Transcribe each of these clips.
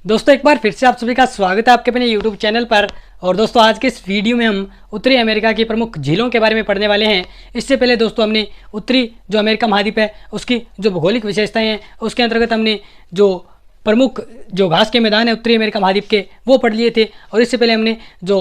दोस्तों एक बार फिर से आप सभी का स्वागत है आपके अपने YouTube चैनल पर। और दोस्तों आज के इस वीडियो में हम उत्तरी अमेरिका की प्रमुख झीलों के बारे में पढ़ने वाले हैं। इससे पहले दोस्तों हमने उत्तरी जो अमेरिका महाद्वीप है उसकी जो भौगोलिक विशेषताएं हैं उसके अंतर्गत हमने जो प्रमुख जो घास के मैदान है उत्तरी अमेरिका महाद्वीप के वो पढ़ लिए थे। और इससे पहले हमने जो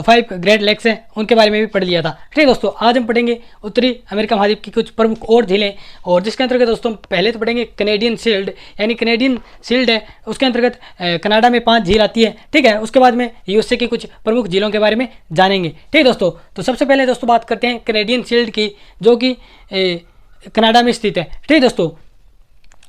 5 ग्रेट लेक्स हैं उनके बारे में भी पढ़ लिया था। ठीक है दोस्तों, आज हम पढ़ेंगे उत्तरी अमेरिका महाद्वीप की कुछ प्रमुख और झीलें, और जिसके अंतर्गत दोस्तों पहले तो पढ़ेंगे कैनेडियन शील्ड, यानी कैनेडियन शील्ड है उसके अंतर्गत कनाडा में 5 झील आती है। ठीक है, उसके बाद में यूएसए की कुछ प्रमुख झीलों के बारे में जानेंगे। ठीक है दोस्तों, तो सबसे पहले दोस्तों बात करते हैं कैनेडियन शील्ड की, जो कि कनाडा में स्थित है। ठीक है दोस्तों,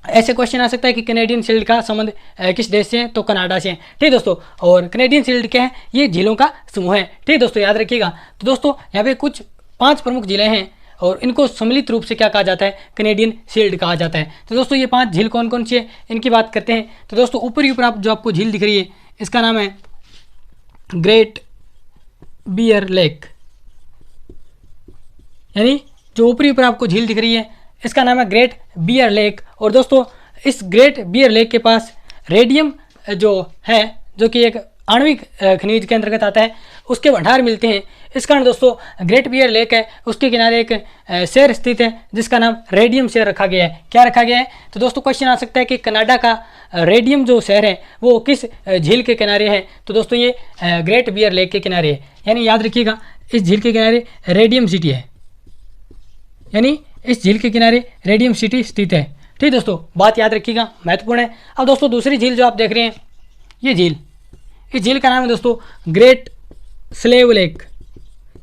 ऐसे क्वेश्चन आ सकता है कि कैनेडियन शील्ड का संबंध किस देश से है, तो कनाडा से है। ठीक है दोस्तों, और कैनेडियन शील्ड क्या है, ये झीलों का समूह है। ठीक है दोस्तों, याद रखिएगा। तो दोस्तों यहाँ पे कुछ 5 प्रमुख झीलें हैं और इनको सम्मिलित रूप से क्या कहा जाता है, कैनेडियन शील्ड कहा जाता है। तो दोस्तों ये 5 झील कौन कौन सी है इनकी बात करते हैं। तो दोस्तों ऊपर आप जो आपको झील दिख रही है इसका नाम है ग्रेट बियर लेक, यानी जो ऊपर आपको झील दिख रही है इसका नाम है ग्रेट बियर लेक। और दोस्तों इस ग्रेट बियर लेक के पास रेडियम जो है, जो कि एक आणविक खनिज के अंतर्गत आता है, उसके भंडार मिलते हैं। इस कारण दोस्तों ग्रेट बियर लेक है उसके किनारे एक शहर स्थित है जिसका नाम रेडियम शहर रखा गया है। क्या रखा गया है, तो दोस्तों क्वेश्चन आ सकता है कि कनाडा का रेडियम जो शहर है वो किस झील के किनारे है। तो दोस्तों ये ग्रेट बियर लेक के किनारे है, यानी याद रखिएगा इस झील के किनारे रेडियम सिटी है, यानी इस झील के किनारे रेडियम सिटी स्थित है। ठीक दोस्तों, बात याद रखिएगा, महत्वपूर्ण है। अब दोस्तों दूसरी झील जो आप देख रहे हैं ये झील, इस झील का नाम है दोस्तों ग्रेट स्लेव लेक,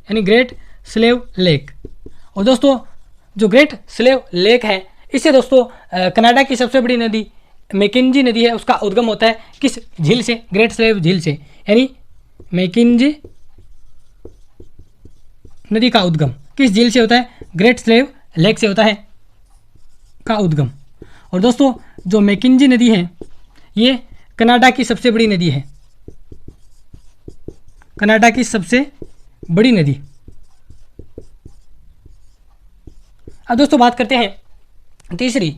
यानी ग्रेट स्लेव लेक। और दोस्तों जो ग्रेट स्लेव लेक है इससे दोस्तों कनाडा की सबसे बड़ी नदी मैकेंजी नदी है उसका उद्गम होता है किस झील से, ग्रेट स्लेव झील से, यानी मैकेंजी नदी का उद्गम किस झील से होता है, ग्रेट स्लेव लेक से होता है का उद्गम। और दोस्तों जो मैकेंजी नदी है ये कनाडा की सबसे बड़ी नदी है, कनाडा की सबसे बड़ी नदी। अब दोस्तों बात करते हैं तीसरी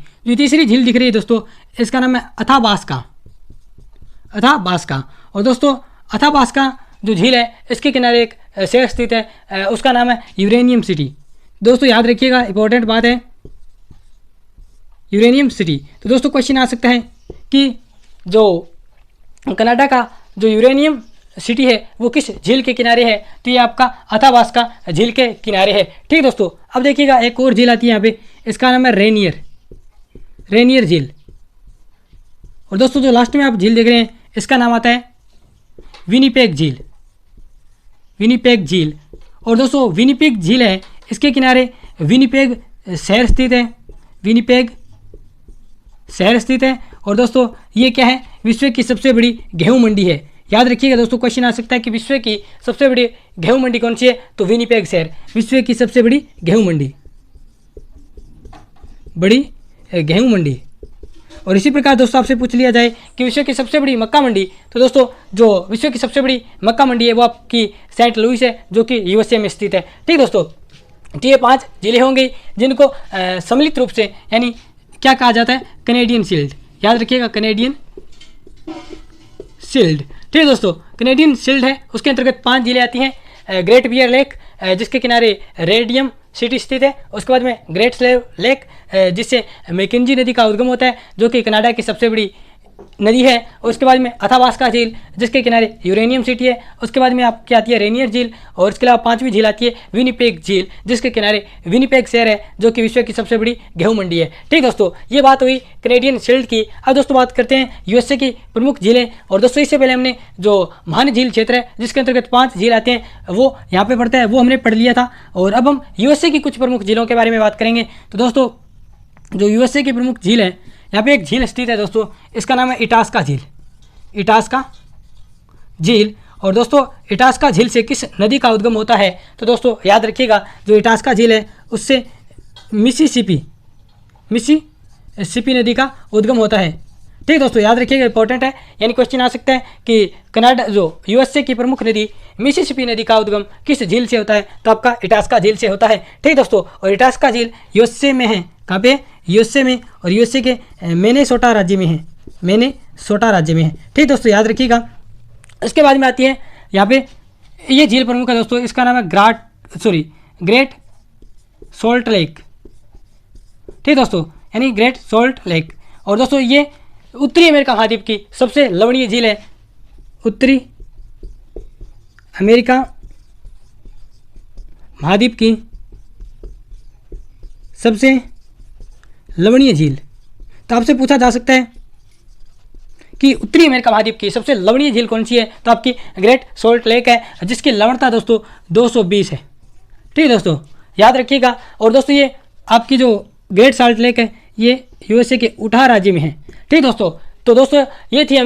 झील दिख रही है दोस्तों, इसका नाम है अथाबास्का, अथाबास्का। और दोस्तों अथाबास्का जो झील है इसके किनारे एक शहर स्थित है, उसका नाम है यूरेनियम सिटी। दोस्तों याद रखिएगा, इंपॉर्टेंट बात है यूरेनियम सिटी। तो दोस्तों क्वेश्चन आ सकता है कि जो कनाडा का जो यूरेनियम सिटी है वो किस झील के किनारे है, तो ये आपका अथाबास्का झील के किनारे है। ठीक दोस्तों, अब देखिएगा एक और झील आती है यहाँ पे, इसका नाम है रेनियर झील। और दोस्तों जो लास्ट में आप झील देख रहे हैं इसका नाम आता है विनिपेग झील। और दोस्तों विनिपेग झील है इसके किनारे विनिपेग शहर स्थित है। और दोस्तों ये क्या है, विश्व की सबसे बड़ी गेहूं मंडी है। याद रखिएगा दोस्तों, क्वेश्चन आ सकता है कि विश्व की सबसे बड़ी गेहूं मंडी कौन सी है, तो विनिपेग शहर विश्व की सबसे बड़ी गेहूं मंडी। और इसी प्रकार दोस्तों आपसे पूछ लिया जाए कि विश्व की सबसे बड़ी मक्का मंडी, तो दोस्तों जो विश्व की सबसे बड़ी मक्का मंडी है वो आपकी सेंट लुइस है जो कि यूएसए में स्थित है। ठीक दोस्तों, तो ये 5 जिले होंगे जिनको सम्मिलित रूप से यानी क्या कहा जाता है, कैनेडियन शील्ड। याद रखिएगा कैनेडियन शील्ड। ठीक है दोस्तों, कैनेडियन शील्ड है उसके अंतर्गत 5 जिले आती हैं। ग्रेट बियर लेक जिसके किनारे रेडियम सिटी स्थित है, उसके बाद में ग्रेट स्लेव लेक जिससे मैकेंजी नदी का उद्गम होता है जो कि कनाडा की सबसे बड़ी नदी है, उसके बाद में अथाबास्का झील जिसके किनारे यूरेनियम सिटी है, उसके बाद में आपकी आती है रेनियर झील, और इसके अलावा 5वीं झील आती है विनिपेग झील जिसके किनारे विनिपेग शहर है जो कि विश्व की सबसे बड़ी गेहूं मंडी है। ठीक दोस्तों, ये बात हुई कैनेडियन शील्ड की। अब दोस्तों बात करते हैं यूएसए की प्रमुख झीलें। और दोस्तों इससे पहले हमने जो महान झील क्षेत्र है जिसके अंतर्गत 5 झील आते हैं वो यहाँ पे पड़ता है, वो हमने पढ़ लिया था। और अब हम यूएसए की कुछ प्रमुख झीलों के बारे में बात करेंगे। तो दोस्तों जो यूएसए की प्रमुख झील है, यहाँ पे एक झील स्थित है दोस्तों, इसका नाम है इटास्का झील। और दोस्तों इटास्का झील से किस नदी का उद्गम होता है, तो दोस्तों याद रखिएगा जो इटास्का झील है उससे मिसिसिपी नदी का उद्गम होता है। ठीक दोस्तों, याद रखिएगा, इंपॉर्टेंट है। यानी क्वेश्चन आ सकता है कि कनाडा जो यूएसए की प्रमुख नदी मिसिसिपी नदी का उद्गम किस झील से होता है, तो आपका इटास्का झील से होता है। ठीक दोस्तों, और इटास्का झील यूएसए में है, कहाँ पे, यूएसए में, और यूएसए के मिनेसोटा राज्य में है, सोटा राज्य में है। ठीक दोस्तों, याद रखिएगा। इसके बाद में आती है यहाँ पे ये झील प्रमुख है दोस्तों, इसका नाम है ग्रेट सोल्ट लेक। ठीक दोस्तों, यानी ग्रेट सोल्ट लेक। और दोस्तों ये उत्तरी अमेरिका महाद्वीप की सबसे लवणीय झील है, उत्तरी अमेरिका महाद्वीप की सबसे लवणीय झील। तो आपसे पूछा जा सकता है कि उत्तरी अमेरिका महाद्वीप की सबसे लवणीय झील कौन सी है, तो आपकी ग्रेट सोल्ट लेक है, जिसकी लवणता दोस्तों 220 है। ठीक है दोस्तों, याद रखिएगा। और दोस्तों ये आपकी जो ग्रेट सॉल्ट लेक है ये यूएसए के उटाह राज्य में है। ठीक दोस्तों, तो दोस्तों ये थी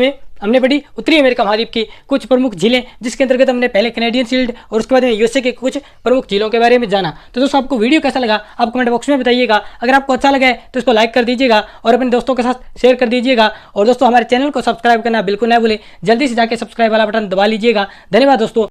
हमने पढ़ी उत्तरी अमेरिका महाद्वीप की कुछ प्रमुख झीलें, जिसके अंतर्गत हमने पहले कैनेडियन शील्ड और उसके बाद में यूएसए के कुछ प्रमुख झीलों के बारे में जाना। तो दोस्तों आपको वीडियो कैसा लगा आप कमेंट बॉक्स में बताइएगा। अगर आपको अच्छा लगा है तो इसको लाइक कर दीजिएगा और अपने दोस्तों के साथ शेयर कर दीजिएगा। और दोस्तों हमारे चैनल को सब्सक्राइब करना बिल्कुल ना भूलें, जल्दी से जाकर सब्सक्राइब वाला बटन दबा लीजिएगा। धन्यवाद दोस्तों।